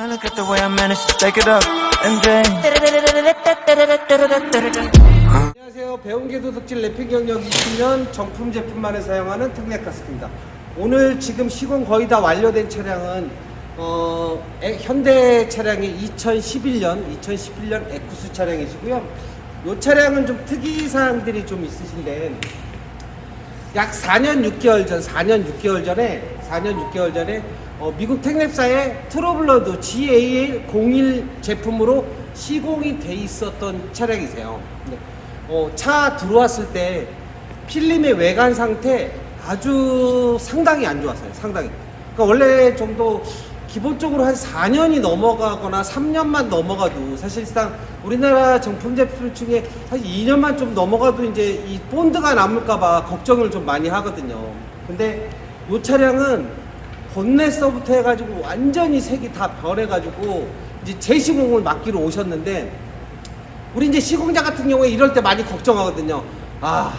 Look at the way I managed to stack it up and then 안녕하세요. 배운계 도둑질 랩핑 경력 20년 정품 제품만을 사용하는 특례 가스입니다. 오늘 지금 시공 거의 다 완료된 차량은 현대 차량이 2011년 에쿠스 차량이시고요. 이 차량은 좀 특이사항들이 좀 있으신데 약 4년 6개월 전에 미국 텍랩사의 트러블러드 GAL01 제품으로 시공이 돼 있었던 차량이세요. 차 들어왔을 때 필름의 외관 상태 아주 상당히 안 좋았어요. 상당히. 그러니까 원래 정도 기본적으로 한 4년이 넘어가거나 3년만 넘어가도 사실상 우리나라 정품 제품 중에 사실 2년만 좀 넘어가도 이제 이 본드가 남을까봐 걱정을 좀 많이 하거든요. 근데 이 차량은 본넷서부터 해가지고 완전히 색이 다 변해가지고 이제 재시공을 맡기러 오셨는데 우리 이제 시공자 같은 경우에 이럴 때 많이 걱정하거든요. 그러니까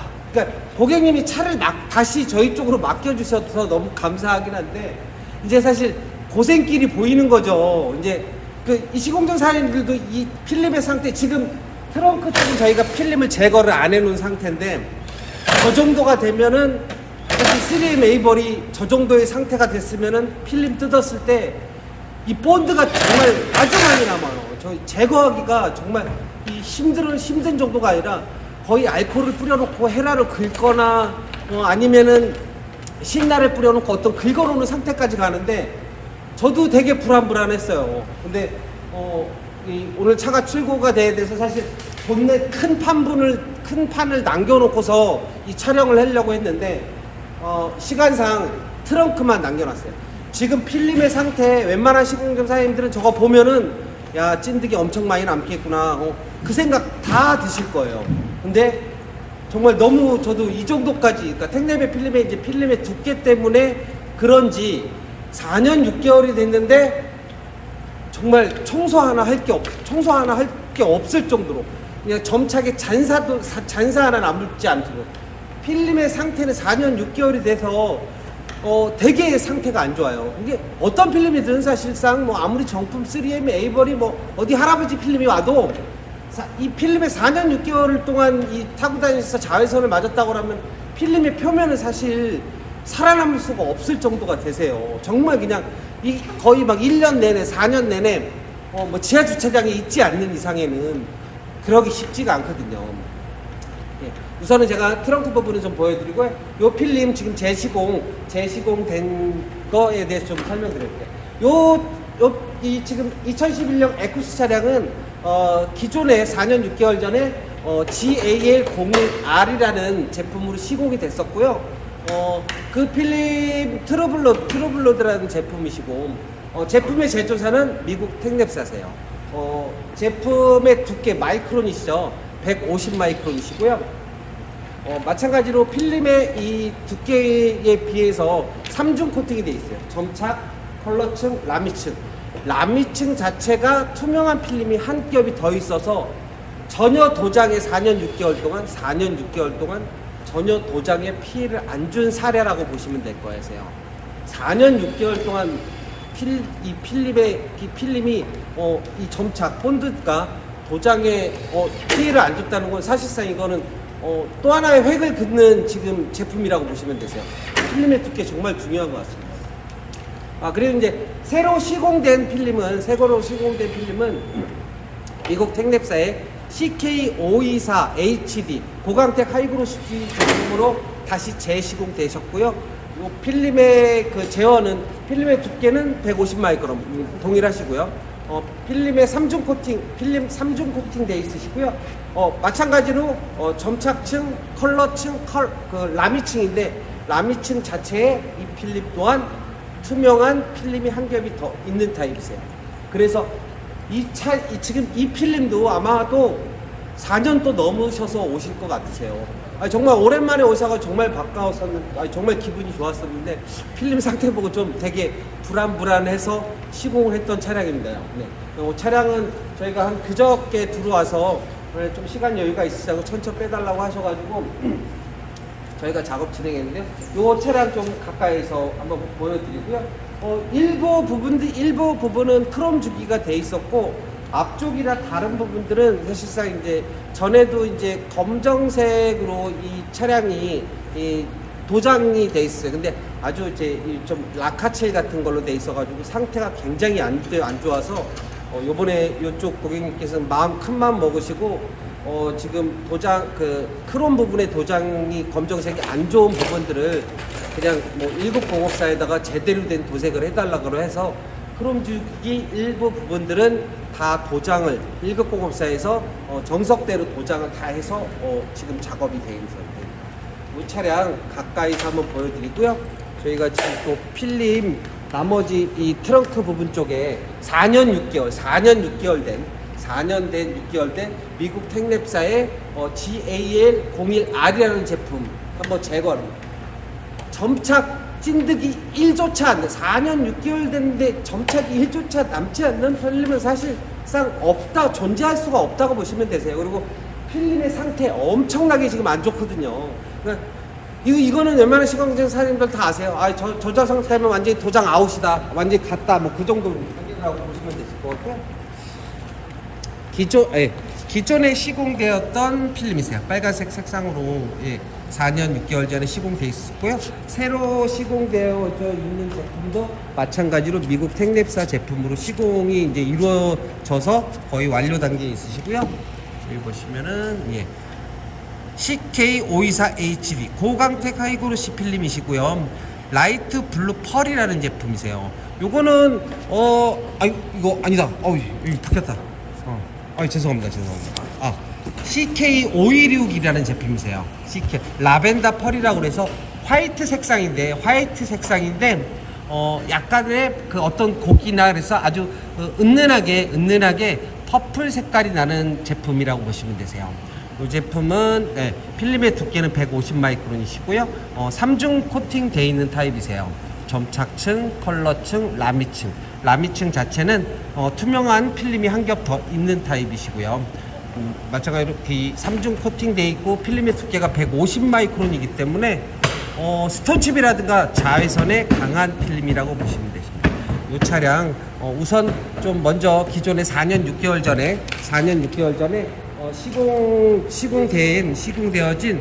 고객님이 차를 다시 저희 쪽으로 맡겨주셔서 너무 감사하긴 한데 이제 사실 고생길이 보이는 거죠. 이제 이 시공전 사장님들도 이 필름의 상태 지금 트렁크 쪽은 저희가 필름을 제거를 안 해놓은 상태인데 저 정도가 되면은 사실 3M 에이버리 저 정도의 상태가 됐으면은 필름 뜯었을 때 이 본드가 정말 아주 많이 남아요. 저희 제거하기가 정말 힘든 정도가 아니라 거의 알코올을 뿌려놓고 헤라를 긁거나 아니면은 신나를 뿌려놓고 어떤 긁어놓는 상태까지 가는데 저도 되게 불안했어요. 근데 오늘 차가 출고가 돼야 돼서 사실 본넷 큰 판을 남겨놓고서 이 촬영을 하려고 했는데 시간상 트렁크만 남겨놨어요. 지금 필름의 상태 웬만한 시공점 사장님들은 저거 보면은 야 찐득이 엄청 많이 남겠구나 그 생각 다 드실 거예요. 근데 정말 너무 저도 이 정도까지 그러니까 텍랩의 필름의 이제 필름의 두께 때문에 그런지 4년 6개월이 됐는데 정말 청소 하나 할 게 없을 정도로 그냥 점차게 잔사 하나 남지 않도록 필름의 상태는 4년 6개월이 돼서 되게 상태가 안 좋아요. 이게 어떤 필름이든 사실상 아무리 정품 3M 에이버리 어디 할아버지 필름이 와도 이 필름에 4년 6개월 동안 이 타고 다니면서 자외선을 맞았다고 하면 필름의 표면은 사실 살아남을 수가 없을 정도가 되세요. 정말 그냥 거의 1년 내내 4년 내내 지하 주차장에 있지 않는 이상에는 그러기 쉽지가 않거든요. 우선은 제가 트렁크 부분을 좀 보여드리고요. 요 필름 지금 재시공된 거에 대해서 좀 설명드릴게요. 이 지금 2011년 에쿠스 차량은 기존에 4년 6개월 전에 GAL01R이라는 제품으로 시공이 됐었고요. 그 필름 트러블러드라는 제품이시고 제품의 제조사는 미국 텍랩사세요. 제품의 두께 마이크론이시죠. 150 마이크론이시고요. 마찬가지로 필름의 이 두께에 비해서 3중 코팅이 되어 있어요. 점착, 컬러층, 라미층. 라미층 자체가 투명한 필름이 한 겹이 더 있어서 전혀 도장에 4년 6개월 동안 전혀 도장에 피해를 안 준 사례라고 보시면 될 거예요. 4년 6개월 동안 이 필름이 이 점착 본드가 도장에 피해를 안 줬다는 건 사실상 이거는 또 하나의 획을 긋는 지금 제품이라고 보시면 되세요. 필름의 두께 정말 중요한 것 같습니다. 그리고 이제 새로 시공된 필름은 미국 텍랩사의 CK524HD 고광택 하이그로시티 제품으로 다시 재시공되셨고요. 이 필름의 제어는 필름의 두께는 150 마이크론 동일하시고요. 필름의 3중 코팅 되어 있으시고요. 마찬가지로 점착층, 컬러층, 라미층인데 라미층 자체에 이 필름 또한 투명한 필름이 한 겹이 더 있는 타입이세요. 그래서 지금 이 필름도 아마도 4년 또 넘으셔서 오실 것 같으세요. 정말 오랜만에 오셔서 정말 반가웠었는데, 정말 기분이 좋았었는데, 필름 상태 보고 좀 되게 불안해서 시공을 했던 차량입니다. 차량은 저희가 한 그저께 들어와서 좀 시간 여유가 있으시다고 천천히 빼달라고 하셔가지고, 저희가 작업 진행했는데, 이 차량 좀 가까이서 한번 보여드리고요. 일부 부분은 크롬 주기가 돼 있었고 앞쪽이나 다른 부분들은 사실상 이제 전에도 이제 검정색으로 이 차량이 도장이 돼 있어요. 근데 아주 이제 좀 라카칠 같은 걸로 돼 있어가지고 상태가 굉장히 안 좋아서 요번에 이쪽 고객님께서는 큰 마음 먹으시고 지금 도장 크롬 부분의 도장이 검정색이 안 좋은 부분들을 그냥 뭐 1904에다가 제대로 된 도색을 해달라고 해서 크롬 주기 일부 부분들은 다 도장을 1904에서 정석대로 도장을 다 해서 지금 작업이 되어 있는 상태. 이 차량 가까이서 한번 보여드리고요. 저희가 지금 또 필름 나머지 이 트렁크 부분 쪽에 4년 6개월 된 미국 택랩사의 GAL01R이라는 제품 한번 제거를 점착 찐득이 1조차 안 돼. 4년 6개월 됐는데 점착이 1조차 남지 않는 필름은 사실상 존재할 수가 없다고 보시면 되세요. 그리고 필름의 상태 엄청나게 지금 안 좋거든요. 그러니까 이거는 웬만한 시공장 사장님들 다 아세요. 저장 상태면 완전히 도장 아웃이다. 완전히 갔다. 뭐 그 정도 단계라고 보시면 되실 것 같고요. 기존에 시공되었던 필름이세요. 빨간색 색상으로 4년 6개월 전에 시공되어 있었고요. 새로 시공되어져 있는 제품도 마찬가지로 미국 택랩사 제품으로 시공이 이제 이루어져서 거의 완료 단계에 있으시고요. 여기 보시면은 CK524HD 고광택 하이그로시 필름이시고요. 라이트 블루 펄이라는 제품이세요. 요거는 이거 아니다. 여기 바뀌었다. 죄송합니다. CK516이라는 제품이세요. CK 라벤더 펄이라고 그래서 화이트 색상인데 약간의 그 어떤 곡이나 그래서 아주 은은하게 퍼플 색깔이 나는 제품이라고 보시면 되세요. 이 제품은 필름의 두께는 150 마이크론이시고요. 3중 코팅 되어 있는 타입이세요. 점착층, 컬러층, 라미층 자체는 투명한 필름이 한 겹 더 있는 타입이시고요. 마찬가지로 이 3중 코팅 되어 있고 필름의 두께가 150 마이크론이기 때문에 스톤칩이라든가 자외선에 강한 필름이라고 보시면 되십니다. 이 차량 우선 좀 먼저 기존에 4년 6개월 전에 시공되어진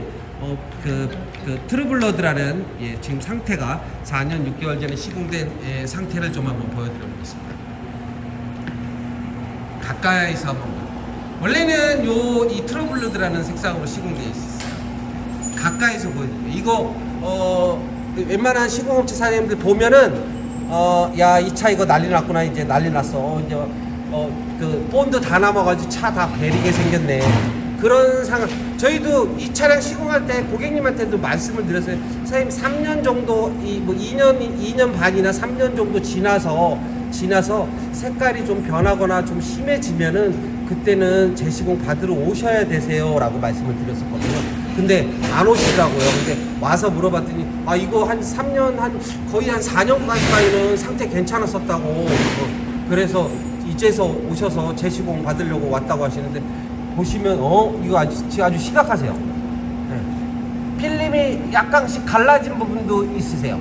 그 트루블러드라는 지금 상태가 4년 6개월 전에 시공된 상태를 좀 한번 보여드려 보겠습니다. 가까이서 한번 원래는 이 트러블러드라는 색상으로 시공되어 있었어요. 가까이서 보여드릴게요. 이거 웬만한 시공업체 사장님들 보면은 이 차 이거 난리 났구나. 이제 난리 났어. 이제 그 본드 다 남아가지고 차 다 베리게 생겼네. 그런 상황. 저희도 이 차량 시공할 때 고객님한테도 말씀을 드렸어요. 선생님 3년 정도 2년 반이나 3년 정도 지나서 색깔이 좀 변하거나 좀 심해지면은 그때는 재시공 받으러 오셔야 되세요 라고 말씀을 드렸었거든요. 근데 안 오시더라고요. 근데 와서 물어봤더니 이거 한 3년 거의 한 4년 가까이는 상태 괜찮았었다고. 그래서 이제서 오셔서 재시공 받으려고 왔다고 하시는데 보시면 이거 아주 심각하세요. 필름이 약간씩 갈라진 부분도 있으세요.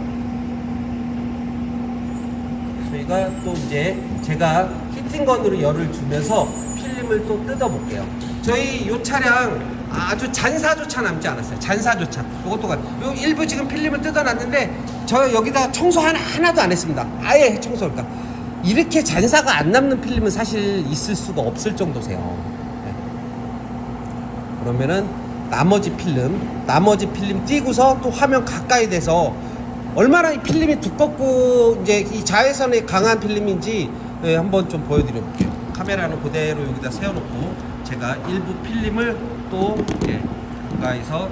저희가 또 이제 제가 히팅건으로 열을 주면서 필름을 또 뜯어볼게요. 저희 요 차량 아주 잔사조차 남지 않았어요. 잔사조차. 요것도 요 일부 지금 필름을 뜯어놨는데 저 여기다 청소 하나도 안 했습니다. 아예 청소를. 이렇게 잔사가 안 남는 필름은 사실 있을 수가 없을 정도세요. 그러면은 나머지 필름 띄고서 또 화면 가까이 돼서 얼마나 이 필름이 두껍고 이제 이 자외선에 강한 필름인지 한번 좀 보여드려 볼게요. 카메라는 그대로 여기다 세워놓고 제가 일부 필름을 또 가까이서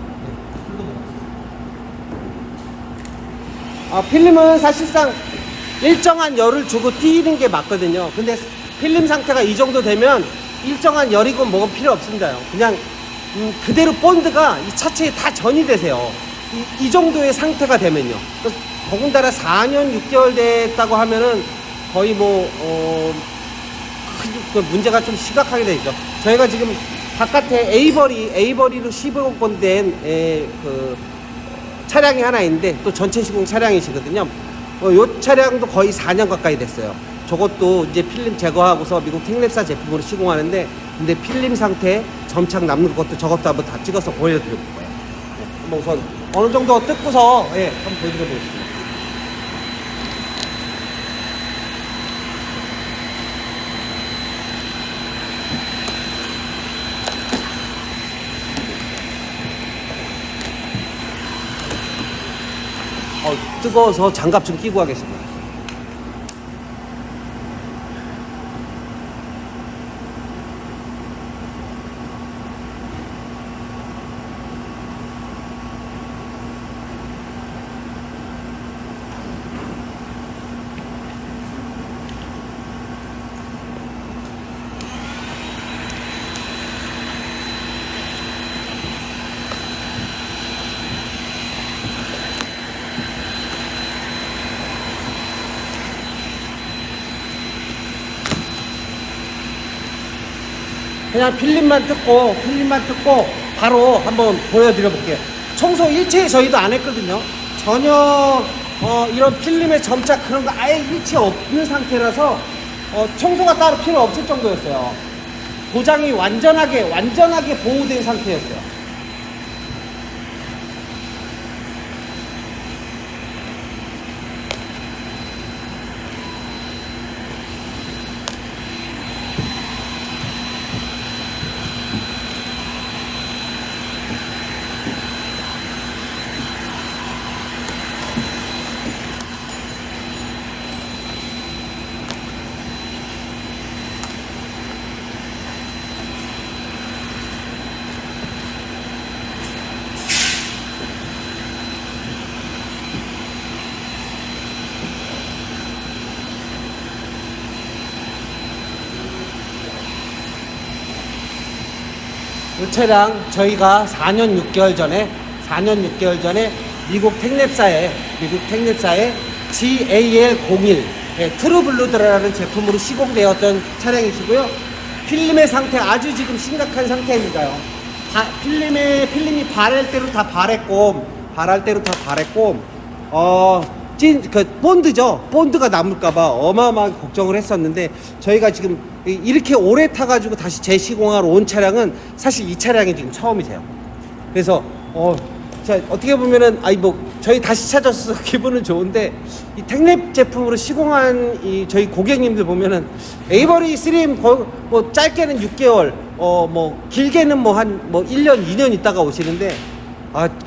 필름은 사실상 일정한 열을 주고 띄는 게 맞거든요. 근데 필름 상태가 이 정도 되면 일정한 열이고 뭐가 필요 없습니다. 그냥 그대로 본드가 이 차체에 다 전이 되세요. 이 정도의 상태가 되면요. 더군다나 4년 6개월 됐다고 하면은 거의 문제가 좀 심각하게 되죠. 저희가 지금 바깥에 A버리로 시공된 그 차량이 하나 있는데 또 전체 시공 차량이시거든요. 요 차량도 거의 4년 가까이 됐어요. 저것도 이제 필름 제거하고서 미국 텍랩사 제품으로 시공하는데, 근데 필름 상태 점착 남는 것도 저것도 한번 다 찍어서 보여드릴 거예요. 네, 한번 우선 어느 정도 뜯고서 한번 보여드려 보겠습니다. 뜨거워서 장갑 좀 끼고 하겠습니다. 그냥 필름만 뜯고 바로 한번 보여드려 볼게요. 청소 일체 저희도 안 했거든요. 전혀 이런 필름의 점착 그런 거 아예 일체 없는 상태라서 청소가 따로 필요 없을 정도였어요. 도장이 완전하게 보호된 상태였어요. 이 차량 저희가 4년 6개월 전에 미국 텍랩사의 GAL01 트루블루드라는 제품으로 시공되었던 차량이시고요. 필름의 상태 아주 지금 심각한 상태입니다요. 필름이 바랄 대로 다 바랬고 본드가 남을까봐 어마어마하게 걱정을 했었는데, 저희가 지금 이렇게 오래 타가지고 다시 재시공하러 온 차량은 사실 이 차량이 지금 처음이세요. 그래서 자, 어떻게 보면은 저희 다시 찾아서 기분은 좋은데, 이 텍랩 제품으로 시공한 이 저희 고객님들 보면은 에이버리 스림 뭐 짧게는 6개월 길게는 한 1년 2년 있다가 오시는데,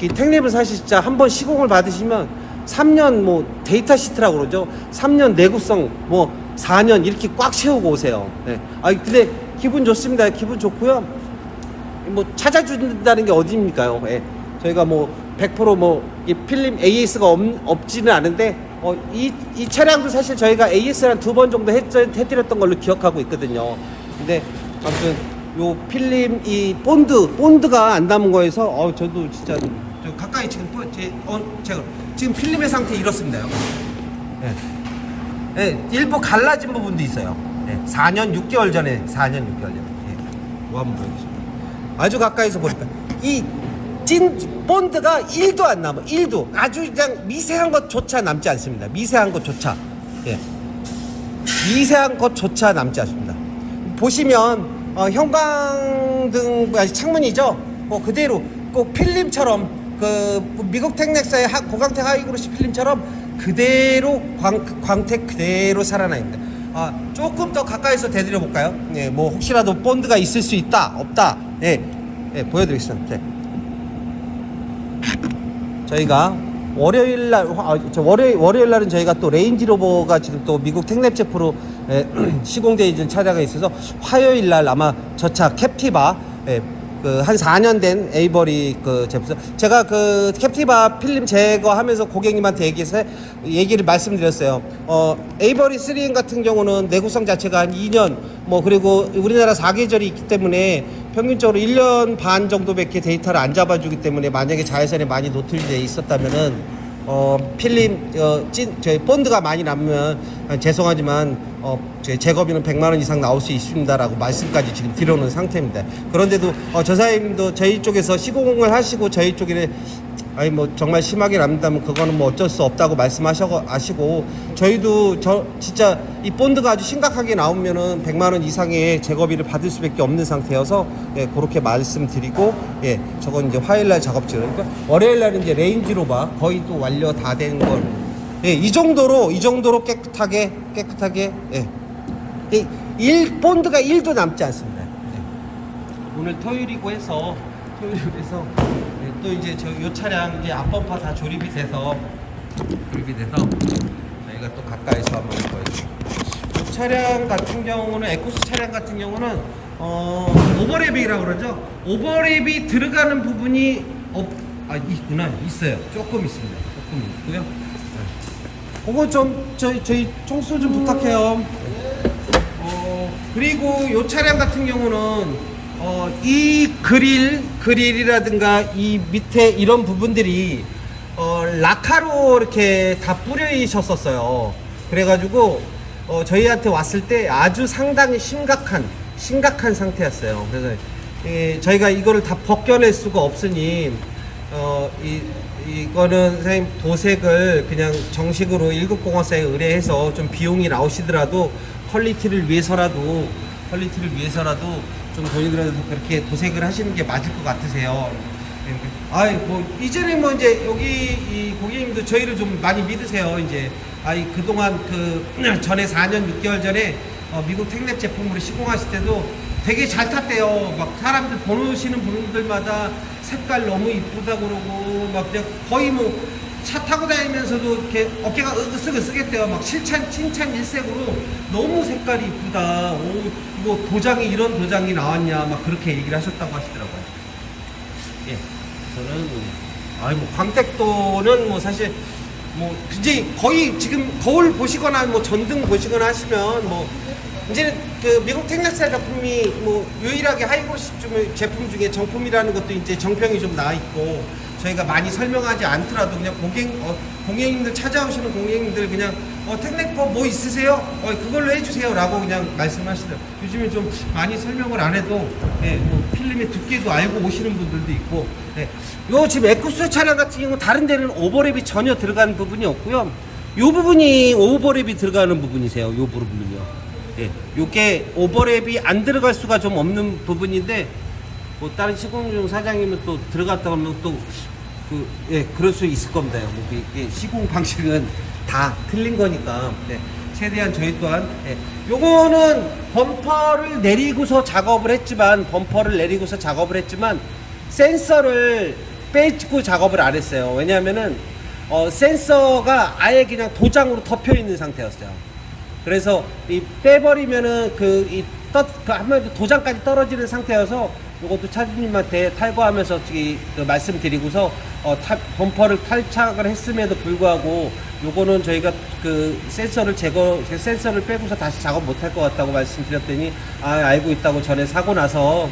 이 텍랩은 사실 진짜 한번 시공을 받으시면 3년 데이터 시트라고 그러죠. 3년 내구성 4년 이렇게 꽉 채우고 오세요. 네. 근데 기분 좋습니다. 기분 좋고요. 찾아준다는 게 어디입니까요? 예. 저희가 100% 이 필름 AS가 없지는 않은데, 이 차량도 사실 저희가 AS를 한 2번 정도 해드렸던 걸로 기억하고 있거든요. 근데 아무튼 요 필름 이 본드가 안 남은 거에서 저도 진짜 가까이 지금 제가 지금 필름의 상태 이렇습니다. 일부 갈라진 부분도 있어요. 4년 6개월 전에 뭐 한번 보여주시죠. 아주 가까이서 보니까 이 찐 본드가 1도 안 남아. 1도 아주 그냥 미세한 것조차 남지 않습니다. 미세한 것조차 남지 않습니다. 보시면 형광등 창문이죠. 그대로 꼭 필름처럼 미국 텍렉사의 고광택 하이그로시 필름처럼 그대로 광택 그대로 살아나 있습니다. 조금 더 가까이서 대드려 볼까요? 혹시라도 본드가 있을 수 있다 없다 보여드리겠습니다. 저희가 월요일날은 저희가 또 레인지로버가 지금 또 미국 텍랩 제품으로 시공되어 있는 차량이 있어서, 화요일날 아마 저 차 캡티바 한 4년 된 에이버리 제품, 제가 캡티바 필름 제거하면서 고객님한테 얘기를 말씀드렸어요. 에이버리 3M 같은 경우는 내구성 자체가 한 2년 그리고 우리나라 4계절이 있기 때문에 평균적으로 1년 반 정도밖에 데이터를 안 잡아주기 때문에, 만약에 자외선에 많이 노출되어 있었다면은 필름 저희 본드가 많이 남으면 죄송하지만 제거비는 100만원 이상 나올 수 있습니다 라고 말씀까지 지금 드려놓은 상태입니다. 그런데도 저 사장님도 저희 쪽에서 시공을 하시고 저희 쪽에 아니 뭐 정말 심하게 남다면 그거는 뭐 어쩔 수 없다고 말씀하시고 저희도 진짜 이 본드가 아주 심각하게 나오면은 100만 원 이상의 제거비를 받을 수밖에 없는 상태여서 예, 그렇게 말씀드리고 예, 저건 이제 화요일날 작업지 그러니까 월요일날 이제 레인지로바 거의 또 완료 다 된 걸 예, 이 정도로 깨끗하게 예. 본드가 1도 남지 않습니다. 예. 오늘 토요일이고 해서 네, 또 이제 요 차량 이제 앞범퍼 다 조립이 돼서 저희가 또 가까이서 한번 보여드릴게요. 이 차량 같은 경우는 에코스 차량 같은 경우는 오버랩이라고 그러죠. 오버랩이 들어가는 부분이 있어요. 조금 있습니다. 조금 있고요. 네. 그거 좀 저희 총수 좀 부탁해요. 그리고 요 차량 같은 경우는 이 그릴이라든가 이 밑에 이런 부분들이 라카로 이렇게 다 뿌리셨었어요. 그래가지고 저희한테 왔을 때 아주 상당히 심각한 상태였어요. 그래서 저희가 이거를 다 벗겨낼 수가 없으니 이거는 선생님 도색을 그냥 정식으로 1급공업사에 의뢰해서 좀 비용이 나오시더라도 퀄리티를 위해서라도 좀 돈이 들어서 그렇게 도색을 하시는 게 맞을 것 같으세요. 뭐 이전에 뭐 이제 여기 이 고객님도 저희를 좀 많이 믿으세요. 이제 그동안 전에 4년 6개월 전에 미국 택랩 제품으로 시공하실 때도 되게 잘 탔대요. 막 사람들 보시는 분들마다 색깔 너무 이쁘다 그러고 막 그냥 거의 뭐 차 타고 다니면서도 이렇게 어깨가 으쓱으쓱했대요. 막 칭찬 일색으로 너무 색깔이 이쁘다. 오, 이거 이런 도장이 나왔냐. 막 그렇게 얘기를 하셨다고 하시더라고요. 예. 저는, 뭐, 광택도는 뭐 사실, 뭐, 이제 거의 지금 거울 보시거나 뭐 전등 보시거나 하시면 뭐, 이제는 미국 택락사 제품이 뭐 유일하게 하이그로시 제품 중에 정품이라는 것도 이제 정평이 좀 나와 있고 저희가 많이 설명하지 않더라도 그냥 고객님들 찾아오시는 고객님들 그냥 택렉법 뭐 있으세요? 그걸로 해주세요 라고 그냥 말씀하시더라고요. 요즘에 좀 많이 설명을 안 해도 뭐 필름의 두께도 알고 오시는 분들도 있고 요 지금 에쿠스 차량 같은 경우 다른 데는 오버랩이 전혀 들어가는 부분이 없고요. 요 부분이 오버랩이 들어가는 부분이세요. 요 부분은요. 요게 오버랩이 안 들어갈 수가 좀 없는 부분인데 뭐 다른 시공 중 사장님은 또 들어갔다 하면 또 그럴 수 있을 겁니다. 뭐 이게 시공 방식은 다 틀린 거니까 최대한 저희 또한 요거는 범퍼를 내리고서 작업을 했지만 센서를 빼고 작업을 안 했어요. 왜냐하면은 센서가 아예 그냥 도장으로 덮여 있는 상태였어요. 그래서 이 빼버리면은 한마디로 도장까지 떨어지는 상태여서 이것도 차주님한테 탈거하면서 말씀드리고서 범퍼를 탈착을 했음에도 불구하고 요거는 저희가 센서를 빼고서 다시 작업 못할 것 같다고 말씀드렸더니 알고 있다고 전에 사고 나서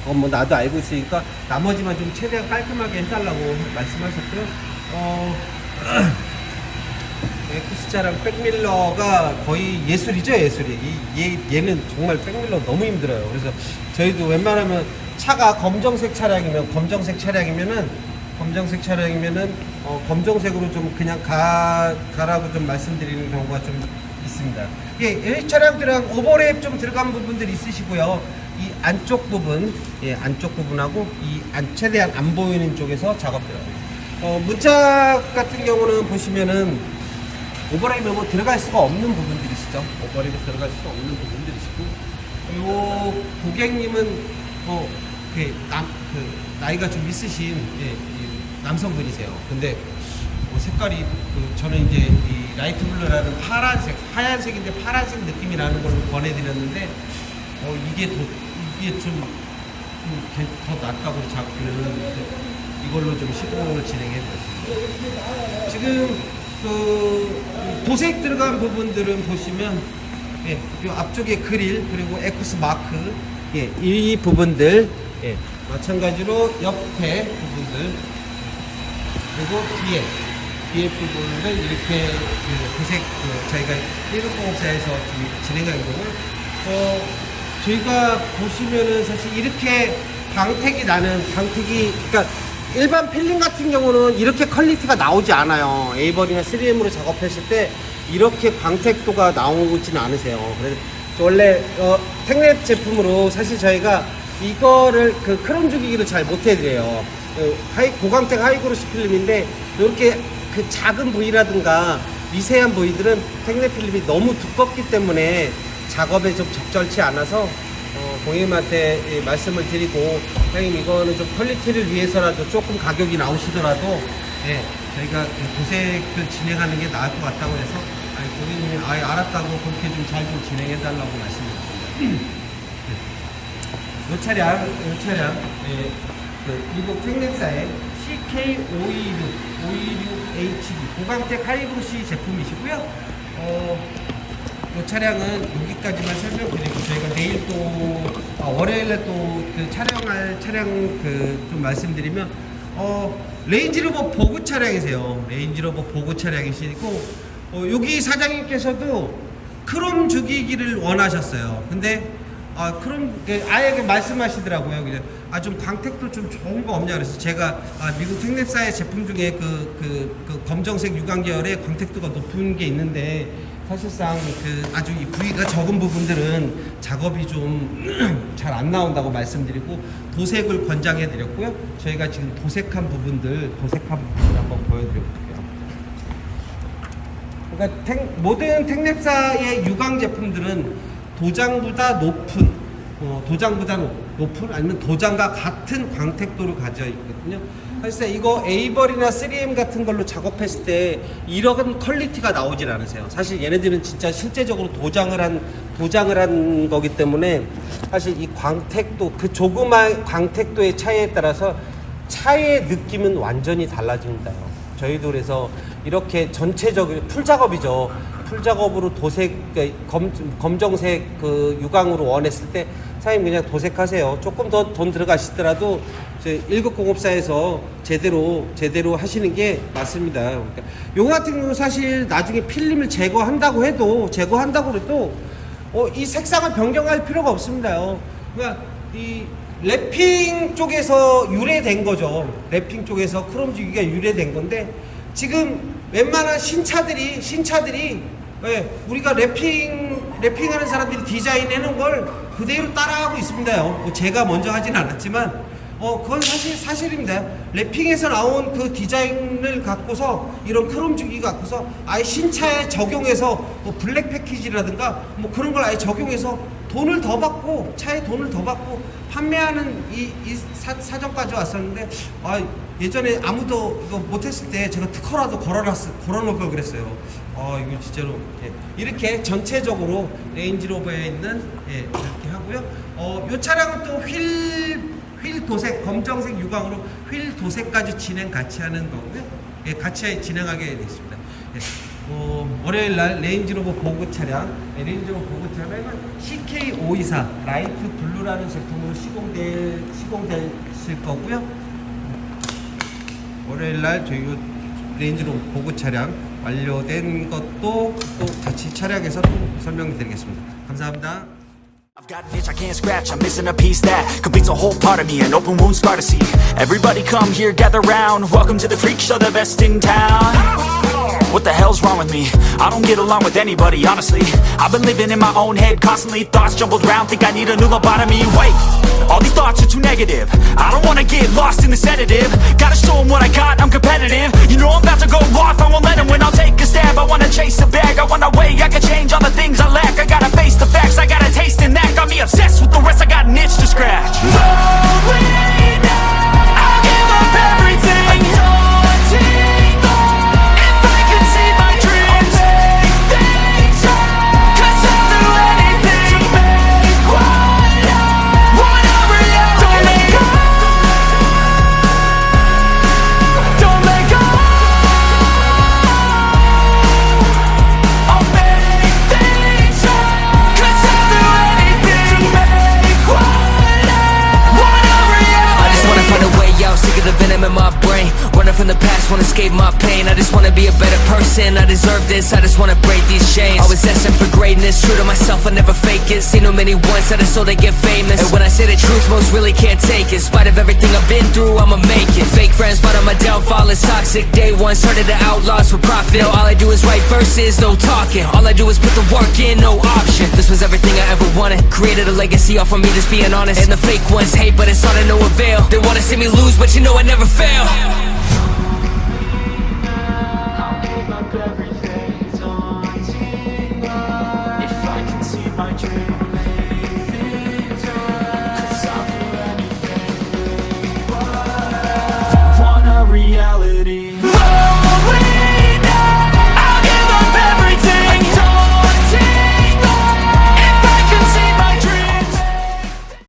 그건 뭐 나도 알고 있으니까 나머지만 좀 최대한 깔끔하게 해달라고 말씀하셨고요. 에쿠스 차량 백밀러가 거의 예술이죠. 얘는 정말 백밀러 너무 힘들어요. 그래서 저희도 웬만하면 차가 검정색 차량이면은 검정색으로 좀 그냥 가라고 좀 말씀드리는 경우가 좀 있습니다. 이 차량들은 오버랩 좀 들어간 부분들이 있으시고요. 이 안쪽 부분하고 최대한 안 보이는 쪽에서 작업 들어가요. 문짝 같은 경우는 보시면은 오버랩이 뭐 들어갈 수가 없는 부분들이시죠. 요 고객님은 나이가 좀 있으신 남성분이세요. 근데 색깔이 저는 이제 이 라이트 블루라는 하얀색인데 파란색 느낌이 나는 걸 권해드렸는데 이게 좀 더 낫다고 자꾸는 이걸로 좀 시공을 진행해드렸습니다. 지금 도색 들어간 부분들은 보시면 이 앞쪽에 그릴 그리고 에쿠스 마크 이 부분들 마찬가지로 옆에 부분들 그리고 뒤에 부분을 이렇게 도색 저희가 1급공업사에서 진행한 거고 저희가 보시면은 사실 이렇게 그러니까 일반 필름 같은 경우는 이렇게 퀄리티가 나오지 않아요. 에이버리나 3M으로 작업했을 때 이렇게 광택도가 나오지는 않으세요. 그래서 원래 텍랩 제품으로 사실 저희가 이거를 그 크롬 죽이기를 잘 못 해드려요. 고광택 하이그로시 필름인데 이렇게 그 작은 부위라든가 미세한 부위들은 텍랩 필름이 너무 두껍기 때문에 작업에 좀 적절치 않아서 고객님한테 말씀을 드리고, 형님 이거는 좀 퀄리티를 위해서라도 조금 가격이 나오시더라도 저희가 도색을 진행하는 게 나을 것 같다고 해서 고객님이 알았다고 그렇게 좀 잘 좀 진행해 달라고 말씀드렸습니다. 이 차량 그 미국 텍랩사의 CK526 고광택 하이브루시 제품이시고요. 이 차량은 여기까지만 설명드리고 저희가 내일 또 월요일에 또 그 촬영할 차량 좀 말씀드리면 레인지로버 보그 차량이세요. 레인지로버 보그 차량이시고 여기 사장님께서도 크롬 죽이기를 원하셨어요. 근데 크롬 아예 말씀하시더라고요. 그냥 좀 광택도 좀 좋은 거 없냐 그래서 제가 미국 텍랩사의 제품 중에 그 검정색 유광 계열의 광택도가 높은 게 있는데 사실상 아주 이 부위가 적은 부분들은 작업이 좀 잘 안 나온다고 말씀드리고 도색을 권장해 드렸고요. 저희가 지금 도색한 부분들 한번 보여드릴게요. 그러니까 모든 텍랩사의 유광 제품들은 도장보다 높은 아니면 도장과 같은 광택도를 가져 있거든요. 그래서 이거 에이버리나 3M 같은 걸로 작업했을 때 이런 퀄리티가 나오질 않으세요. 사실 얘네들은 진짜 실제적으로 도장을 한 거기 때문에 사실 이 광택도 그 조그만 광택도의 차이에 따라서 차의 느낌은 완전히 달라집니다. 저희도 그래서 이렇게 전체적으로 풀 작업이죠. 풀 작업으로 도색 검정색 그 유광으로 원했을 때 사장님 그냥 도색하세요. 조금 더 돈 들어가시더라도 1급 공업사에서 제대로 하시는 게 맞습니다. 그러니까 요거 같은 경우는 사실 나중에 필름을 제거한다고 해도 이 색상을 변경할 필요가 없습니다. 그러니까 이 랩핑 쪽에서 유래된 거죠. 랩핑 쪽에서 크롬 주기가 유래된 건데 지금 웬만한 신차들이 우리가 랩핑하는 사람들이 디자인해 놓은 걸 그대로 따라하고 있습니다. 제가 먼저 하진 않았지만 그건 사실입니다. 랩핑에서 나온 그 디자인을 갖고서 이런 크롬 주기 갖고서 아예 신차에 적용해서 뭐 블랙 패키지라든가 뭐 그런 걸 아예 적용해서 돈을 더 받고 차에 돈을 더 받고 판매하는 이 사정까지 왔었는데 예전에 아무도 이거 못했을 때 제가 특허라도 걸어놓을 걸 그랬어요. 이거 진짜로 이렇게 전체적으로 레인지로버에 있는 이렇게 하고요. 이 차량은 또 휠 도색 검정색 유광으로 휠 도색까지 같이 하는 거고요. 같이 진행하게 되어 있습니다. 월요일 날 레인지로버 보그 차량은 CK524 라이트 블루라는 제품으로 시공되실 거고요. 월요일 날 저희 레인지로버 보그 차량 완료된 것도 또 같이 차량에서 또 설명드리겠습니다. 감사합니다. I've got an itch I can't scratch, I'm missing a piece that completes a whole part of me, an open wound scar to see. Everybody come here, gather round, welcome to the freak show, the best in town. What the hell's wrong with me? I don't get along with anybody, honestly. I've been living in my own head constantly, thoughts jumbled round, think I need a new lobotomy. Wait, all these thoughts are too negative, I don't wanna get lost in the sedative. Gotta show them what I got, I'm competitive. You know I'm about to go off, I won't let them win, I'll take a stab. I wanna chase the bag, I wanna weigh, I can change all the things I lack. I gotta face the facts, I got a taste in that. Got me obsessed with the rest, I got an itch to scratch. Rolling down, I'll give up everything. Daunting thought, if I could see my dreams, I'll make things right. 'Cause I'll do anything to make what a reality. Don't let go, don't let go. I'll make things right. 'Cause I'll do anything to make what a reality. I just wanna find a way out, sick of the venom in my brain. Running from the past, wanna escape my pain. I just wanna be a better person. sin, I deserve this, I just wanna break these chains. Always destined for greatness, true to myself, I never fake it. Seen too many ones that are so they get famous. And when I say the truth, most really can't take it. In spite of everything I've been through, I'ma make it. Fake friends, but on my downfall is toxic. Day one, started the outlaws for profit. Now all I do is write verses, no talking. All I do is put the work in, no option. This was everything I ever wanted. Created a legacy off of me, just being honest. And the fake ones hate, but it's all to no avail. They wanna see me lose, but you know I never fail.